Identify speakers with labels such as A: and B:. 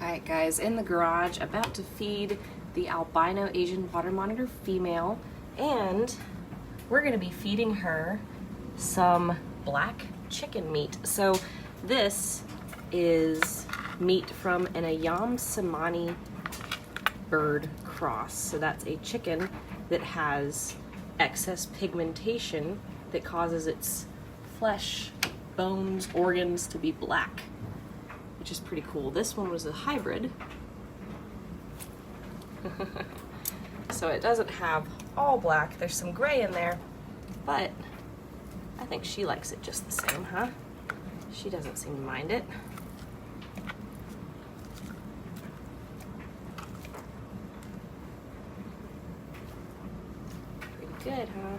A: Alright guys, in the garage, about to feed the albino Asian water monitor female, and we're going to be feeding her some black chicken meat. So this is meat from an Ayam Cemani bird cross. So that's a chicken that has excess pigmentation that causes its flesh, bones, organs to be black, which is pretty cool. This one was a hybrid. So it doesn't have all black. There's some gray in there, but I think she likes it just the same, huh? She doesn't seem to mind it. Pretty good, huh?